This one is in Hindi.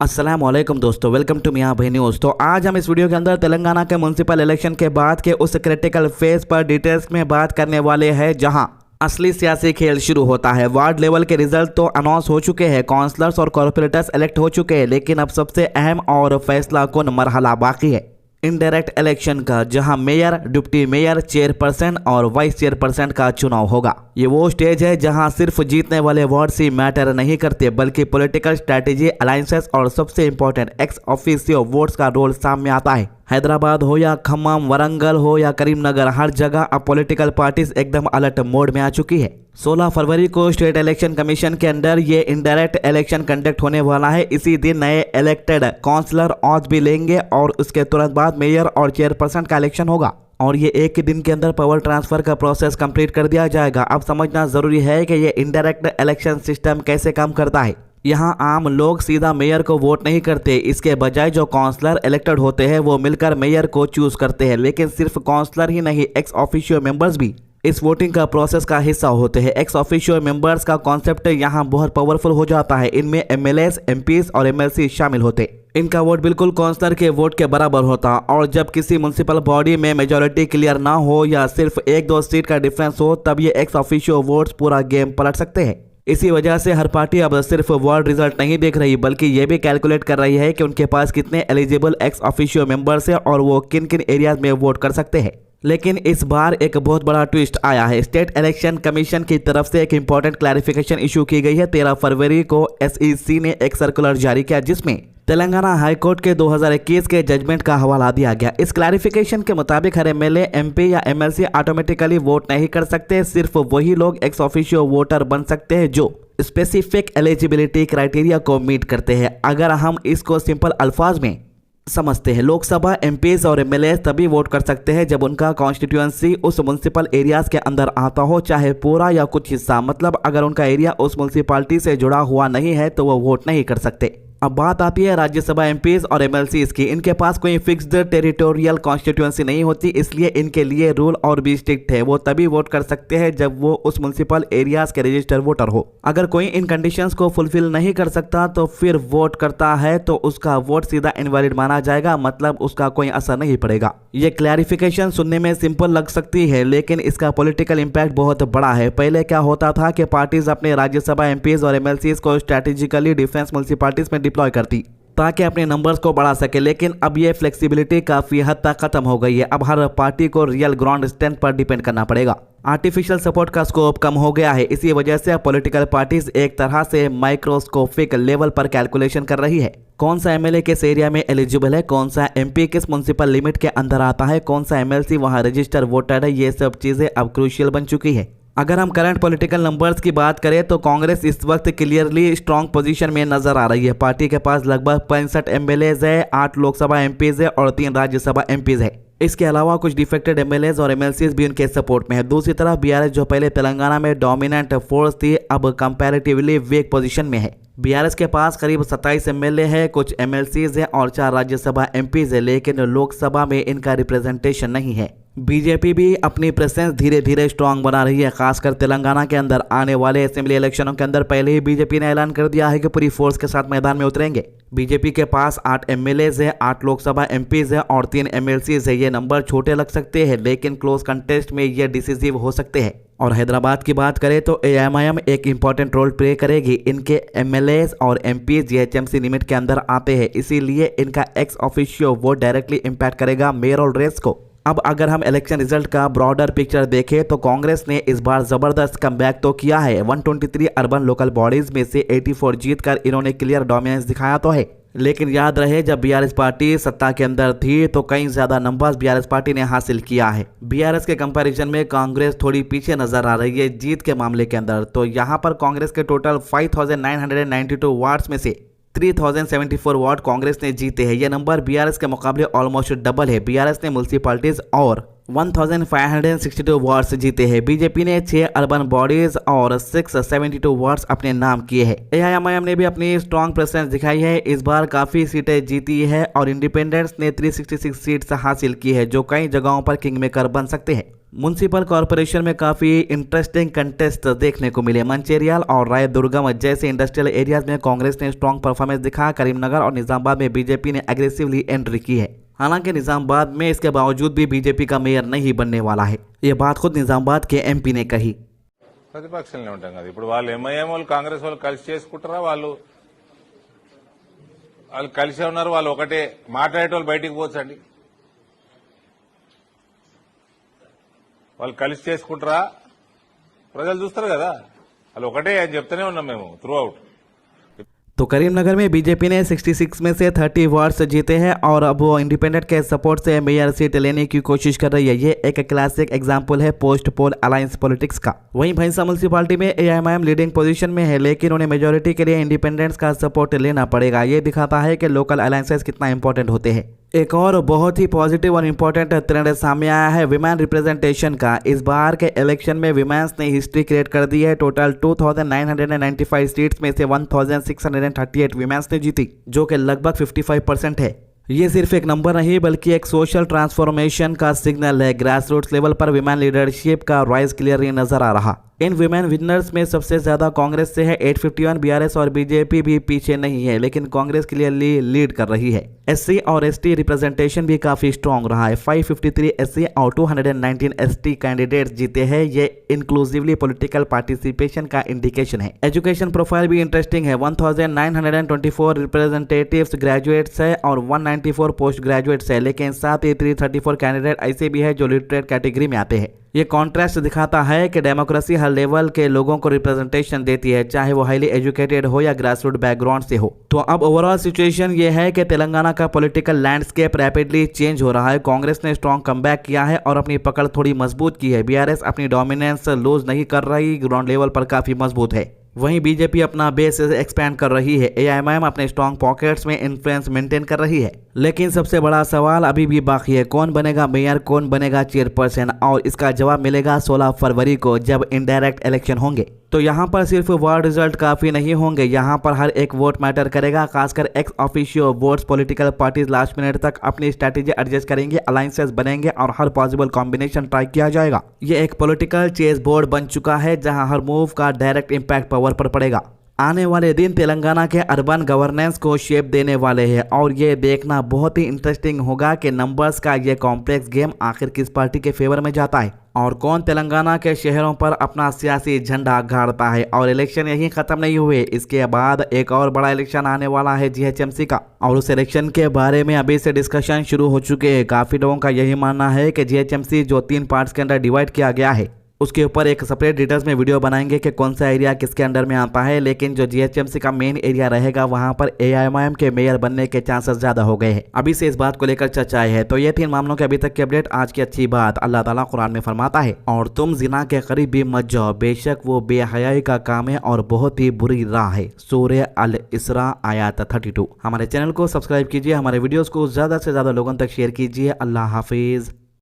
अस्सलामुअलैकुम दोस्तों, वेलकम टू मियां भाई न्यूज़। तो आज हम इस वीडियो के अंदर तेलंगाना के म्युनिसिपल इलेक्शन के बाद के उस क्रिटिकल फेज पर डिटेल्स में बात करने वाले हैं जहां असली सियासी खेल शुरू होता है। वार्ड लेवल के रिजल्ट तो अनाउंस हो चुके हैं, काउंसलर्स और कॉर्पोरेटर्स इलेक्ट हो चुके हैं, लेकिन अब सबसे अहम और फैसला कुन मरहला बाकी है इनडायरेक्ट इलेक्शन का, जहां मेयर, डिप्टी मेयर, चेयरपर्सन और वाइस चेयरपर्सन का चुनाव होगा। ये वो स्टेज है जहां सिर्फ जीतने वाले वार्ड ही मैटर नहीं करते, बल्कि पॉलिटिकल स्ट्रैटेजी, अलायंसेस और सबसे इंपॉर्टेंट एक्स ऑफिशियो वोट्स का रोल सामने आता है। हैदराबाद हो या खम्मम, वरंगल हो या करीमनगर, हर जगह अब पॉलिटिकल पार्टीज एकदम अलर्ट मोड में आ चुकी है। 16 फरवरी को स्टेट इलेक्शन कमीशन के अंडर ये इनडायरेक्ट इलेक्शन कंडक्ट होने वाला है। इसी दिन नए इलेक्टेड काउंसलर ऑथ भी लेंगे और उसके तुरंत बाद मेयर और चेयरपर्सन का इलेक्शन होगा और ये एक ही दिन के अंदर पावर ट्रांसफर का प्रोसेस कंप्लीट कर दिया जाएगा। अब समझना जरूरी है कि ये इनडायरेक्ट इलेक्शन सिस्टम कैसे काम करता है। यहाँ आम लोग सीधा मेयर को वोट नहीं करते, इसके बजाय जो काउंसलर इलेक्टेड होते हैं वो मिलकर मेयर को चूज करते हैं। लेकिन सिर्फ काउंसलर ही नहीं, एक्स ऑफिशियो मेंबर्स भी इस वोटिंग का प्रोसेस का हिस्सा होते हैं। एक्स ऑफिशियो मेंबर्स का कॉन्सेप्ट यहाँ बहुत पावरफुल हो जाता है। इनमें एमएलएस, एमपीज और एमएलसी शामिल होते। इनका वोट बिल्कुल काउंसलर के वोट के बराबर होता और जब किसी म्युनिसिपल बॉडी में मेजॉरिटी क्लियर ना हो या सिर्फ 1-2 सीट का डिफरेंस हो, तब ये एक्स ऑफिशियो वोट्स पूरा गेम पलट सकते हैं। इसी वजह से हर पार्टी अब सिर्फ वार्ड रिजल्ट नहीं देख रही, बल्कि ये भी कैलकुलेट कर रही है कि उनके पास कितने एलिजिबल एक्स ऑफिशियो मेंबर्स हैं और वो किन किन एरियाज में वोट कर सकते हैं। लेकिन इस बार एक बहुत बड़ा ट्विस्ट आया है। स्टेट इलेक्शन कमीशन की तरफ से एक इंपॉर्टेंट क्लैरिफिकेशन इशू की गई है। 13 फरवरी को एसईसी ने एक सर्कुलर जारी किया जिसमें तेलंगाना हाई कोर्ट के 2021 के जजमेंट का हवाला दिया गया। इस क्लैरिफिकेशन के मुताबिक हर एमएलए, एमपी या एमएलसी ऑटोमेटिकली वोट नहीं कर सकते। सिर्फ वही लोग एक्स ऑफिशियो वोटर बन सकते हैं जो स्पेसिफिक एलिजिबिलिटी क्राइटेरिया को मीट करते हैं। अगर हम इसको सिंपल अल्फाज में समझते हैं, लोकसभा एमपीज और एमएलए तभी वोट कर सकते हैं जब उनका कॉन्स्टिट्यूएंसी उस म्युनिसिपल एरियाज के अंदर आता हो, चाहे पूरा या कुछ हिस्सा। मतलब अगर उनका एरिया उस म्युनिसिपालिटी से जुड़ा हुआ नहीं है तो वो वोट नहीं कर सकते। अब बात आती है राज्यसभा एमपीज और एमएलसीज की। इनके पास कोई फिक्स्ड टेरिटोरियल कॉन्स्टिट्यूएंसी नहीं होती, इसलिए इनके लिए रूल और भी स्ट्रिक्ट है। वो तभी वोट कर सकते हैं जब वो उस म्युनिसिपल एरियाज के रजिस्टर वोटर हो। अगर कोई इन कंडीशंस को फुलफिल नहीं कर सकता तो फिर वोट करता है तो उसका वोट सीधा इनवैलिड माना जाएगा, मतलब उसका कोई असर नहीं पड़ेगा। ये क्लैरिफिकेशन सुनने में सिंपल लग सकती है, लेकिन इसका पॉलिटिकल इंपैक्ट बहुत बड़ा है। पहले क्या होता था कि पार्टीज अपने राज्यसभा एमपीज और एमएलसीज को स्ट्रेटेजिकली डिफरेंस म्युनिसिपालिटीज में डिप्लॉय करती ताकि अपने नंबर्स को बढ़ा सके, लेकिन अब ये फ्लेक्सिबिलिटी काफी हद तक खत्म हो गई है। अब हर पार्टी को रियल ग्राउंड स्ट्रेंथ पर डिपेंड करना पड़ेगा। आर्टिफिशियल सपोर्ट का स्कोप कम हो गया है। इसी वजह से अब पॉलिटिकल पार्टीज एक तरह से माइक्रोस्कोपिक लेवल पर कैलकुलेशन कर रही है। कौन सा एमएलए किस एरिया में एलिजिबल है, कौन सा एमपी किस म्युनिसिपल लिमिट के अंदर आता है, कौन सा एमएलसी वहां रजिस्टर वोटर है, ये सब चीजें अब क्रूशियल बन चुकी है। अगर हम करंट पॉलिटिकल नंबर्स की बात करें तो कांग्रेस इस वक्त क्लियरली स्ट्रॉन्ग पोजीशन में नजर आ रही है। पार्टी के पास लगभग 65 एमएलएज है, 8 लोकसभा एमपीज है और 3 राज्यसभा एमपीज है। इसके अलावा कुछ डिफेक्टेड एमएलएज और एमएलसीज भी उनके सपोर्ट में है। दूसरी तरफ बीआरएस, जो पहले तेलंगाना में डोमिनेंट फोर्स थी, अब कंपैरेटिवली वीक पोजीशन में है। बीआरएस के पास करीब 27 एमएलए है, कुछ एमएलसीज है और 4 राज्यसभा एमपीज है, लेकिन लोकसभा में इनका रिप्रेजेंटेशन नहीं है। बीजेपी भी अपनी प्रेजेंस धीरे धीरे स्ट्रांग बना रही है, खासकर तेलंगाना के अंदर। आने वाले असेंबली इलेक्शनों के अंदर पहले ही बीजेपी ने ऐलान कर दिया है कि पूरी फोर्स के साथ मैदान में उतरेंगे। बीजेपी के पास 8 एमएलएज है, 8 लोकसभा एमपीज है और 3 एमएलसीज है। ये नंबर छोटे लग सकते हैं, लेकिन क्लोज कंटेस्ट में ये डिसिसिव हो सकते हैं। और हैदराबाद की बात करें तो एएमआईएम एक इंपॉर्टेंट रोल प्ले करेगी। इनके एमएलएज और एमपीज जीएचएमसी लिमिट के अंदर आते हैं, इसीलिए इनका ex officio vote directly impact करेगा मेयरल रेस को। अब अगर हम इलेक्शन रिजल्ट का ब्रॉडर पिक्चर देखें तो कांग्रेस ने इस बार जबरदस्त कमबैक तो किया है। 123 अर्बन लोकल बॉडीज में से 84 जीतकर इन्होंने क्लियर डोमिनेंस दिखाया तो है, लेकिन याद रहे जब बीआरएस पार्टी सत्ता के अंदर थी तो कई ज्यादा नंबर्स बीआरएस पार्टी ने हासिल किया है। बीआरएस के कंपैरिजन में कांग्रेस थोड़ी पीछे नजर आ रही है जीत के मामले के अंदर। तो यहाँ पर कांग्रेस के टोटल 5992 वार्ड्स में से 3074 वार्ड कांग्रेस ने जीते हैं। यह नंबर बीआरएस के मुकाबले ऑलमोस्ट डबल है। बीआरएस ने म्युनिसिपैलिटीज और 1562 वार्ड्स जीते हैं। बीजेपी ने 6 अर्बन बॉडीज और 672 वार्ड्स अपने नाम किए हैं। एआईएमआईएम ने भी अपनी स्ट्रॉन्ग प्रेजेंस दिखाई है, इस बार काफी सीटें जीती है और इंडिपेंडेंट्स ने 366 सीट्स हासिल की है, जो कई जगहों पर किंग मेकर बन सकते हैं। म्युनिसिपल कॉर्पोरेशन में काफी इंटरेस्टिंग कंटेस्ट देखने को मिले। मंचेरियल और रायदुर्गम जैसे इंडस्ट्रियल एरियाज में कांग्रेस ने स्ट्रॉन्ग परफॉर्मेंस दिखा। करीमनगर और निजामाबाद में बीजेपी ने एग्रेसिवली एंट्री की है। हालांकि निजामाबाद में इसके बावजूद भी बीजेपी का मेयर नहीं बनने वाला है, ये बात खुद निजामाबाद के एमपी ने कही। ప్రతిపక్షంలో ఉంటాం కదా ఇప్పుడు వాళ్ళు ఎంఐఎం వాళ్ళు కాంగ్రెస్ వాళ్ళు కలిసి చేసుకుంటారా వాళ్ళు కలిసే ఉన్నారు వాళ్ళు ఒకటే మాట్లాడేటోళ్ళు బయటికి పోవచ్చండి వాళ్ళు కలిసి చేసుకుంటారా ప్రజలు చూస్తారు కదా వాళ్ళు ఒకటే అని చెప్తూనే ఉన్నాం మేము త్రూ అవుట్। तो करीमनगर में बीजेपी ने 66 में से 30 वार्ड्स जीते हैं और अब वो इंडिपेंडेंट के सपोर्ट से मेयर सीट लेने की कोशिश कर रही है। ये एक क्लासिक एग्जांपल है पोस्ट पोल अलायंस पॉलिटिक्स का। वहीं भैंसा म्युनिसिपैलिटी में एआईएमआईएम लीडिंग पोजीशन में है, लेकिन उन्हें मेजोरिटी के लिए इंडिपेंडेंट्स का सपोर्ट लेना पड़ेगा। ये दिखाता है कि लोकल अलायंसेस कितना इंपॉर्टेंट होते हैं। एक और बहुत ही पॉजिटिव और इम्पोर्टेंट ट्रेंड सामने आया है विमेन रिप्रेजेंटेशन का। इस बार के इलेक्शन में विमेन्स ने हिस्ट्री क्रिएट कर दी है। टोटल 2995 सीट्स में से 1638 विमेन्स ने जीती, जो कि लगभग 55% है। ये सिर्फ एक नंबर नहीं बल्कि एक सोशल ट्रांसफॉर्मेशन का सिग्नल है। ग्रास रूट्स लेवल पर विमेन लीडरशिप का राइज क्लियरली नजर आ रहा। इन विमेन विनर्स में सबसे ज्यादा कांग्रेस से है 851, बीआरएस और बीजेपी भी पीछे नहीं है, लेकिन कांग्रेस क्लियरली लीड कर रही है। एससी और एसटी रिप्रेजेंटेशन भी काफी स्ट्रांग रहा है। 553 एससी और 219 एसटी कैंडिडेट्स जीते हैं। ये इंक्लूसिवली पॉलिटिकल पार्टिसिपेशन का इंडिकेशन है। एजुकेशन प्रोफाइल भी इंटरेस्टिंग है। 1924 रिप्रेजेंटेटिव्स ग्रेजुएट्स है और 194 पोस्ट ग्रेजुएट्स है, लेकिन साथ ही 334 कैंडिडेट ऐसे भी है जो लिटरेट कैटेगरी में आते हैं। ये कॉन्ट्रास्ट दिखाता है कि डेमोक्रेसी हर लेवल के लोगों को रिप्रेजेंटेशन देती है, चाहे वो हाईली एजुकेटेड हो या ग्रास रूट बैकग्राउंड से हो। तो अब ओवरऑल सिचुएशन ये है कि तेलंगाना का पॉलिटिकल लैंडस्केप रैपिडली चेंज हो रहा है। कांग्रेस ने स्ट्रॉन्ग कमबैक किया है और अपनी पकड़ थोड़ी मजबूत की है। बीआरएस अपनी डोमिनेंस लूज नहीं कर रही, ग्राउंड लेवल पर काफी मजबूत है। वहीं बीजेपी अपना बेस एक्सपैंड कर रही है। एआईएमआईएम अपने स्ट्रॉन्ग पॉकेट्स में इन्फ्लुएंस मेंटेन कर रही है। लेकिन सबसे बड़ा सवाल अभी भी बाकी है, कौन बनेगा मेयर, कौन बनेगा चेयरपर्सन, और इसका जवाब मिलेगा 16 फरवरी को जब इनडायरेक्ट इलेक्शन होंगे। तो यहाँ पर सिर्फ वार्ड रिजल्ट काफी नहीं होंगे, यहाँ पर हर एक वोट मैटर करेगा। खासकर ex officio votes political parties last minute तक अपनी स्ट्रैटेजी एडजस्ट करेंगे, अलायंसेस बनेंगे और हर पॉसिबल कॉम्बिनेशन ट्राई किया जाएगा। ये एक पॉलिटिकल चेस बोर्ड बन चुका है जहाँ हर मूव का डायरेक्ट इम्पैक्ट पावर पर पड़ेगा। आने वाले दिन तेलंगाना के अर्बन गवर्नेंस को शेप देने वाले हैं और ये देखना बहुत ही इंटरेस्टिंग होगा कि नंबर्स का ये कॉम्प्लेक्स गेम आखिर किस पार्टी के फेवर में जाता है और कौन तेलंगाना के शहरों पर अपना सियासी झंडा गाड़ता है। और इलेक्शन यहीं खत्म नहीं हुए, इसके बाद एक और बड़ा इलेक्शन आने वाला है जीएचएमसी का, और उस इलेक्शन के बारे में अभी से डिस्कशन शुरू हो चुके हैं। काफी लोगों का यही मानना है कि जीएचएमसी जो 3 पार्ट्स के अंदर डिवाइड किया गया है उसके ऊपर एक सेपरेट डिटेल्स में वीडियो बनाएंगे कि कौन सा एरिया किसके अंडर में आता है। लेकिन जो जीएचएमसी का मेन एरिया रहेगा वहां पर एआईएमआईएम के मेयर बनने के चांसेस ज्यादा हो गए हैं। अभी से इस बात को लेकर चर्चाएं है। तो ये 3 मामलों के अभी तक की अपडेट। आज की अच्छी बात, अल्लाह ताला कुरान में फरमाता है, और तुम जिना के करीब भी मत जाओ, बेशक वो बेहयाई का काम है और बहुत ही बुरी राह है। सूरह अल इसरा आयत 32। हमारे चैनल को सब्सक्राइब कीजिए, हमारे वीडियोस को ज्यादा से ज्यादा लोगों तक शेयर कीजिए। अल्लाह हाफिज।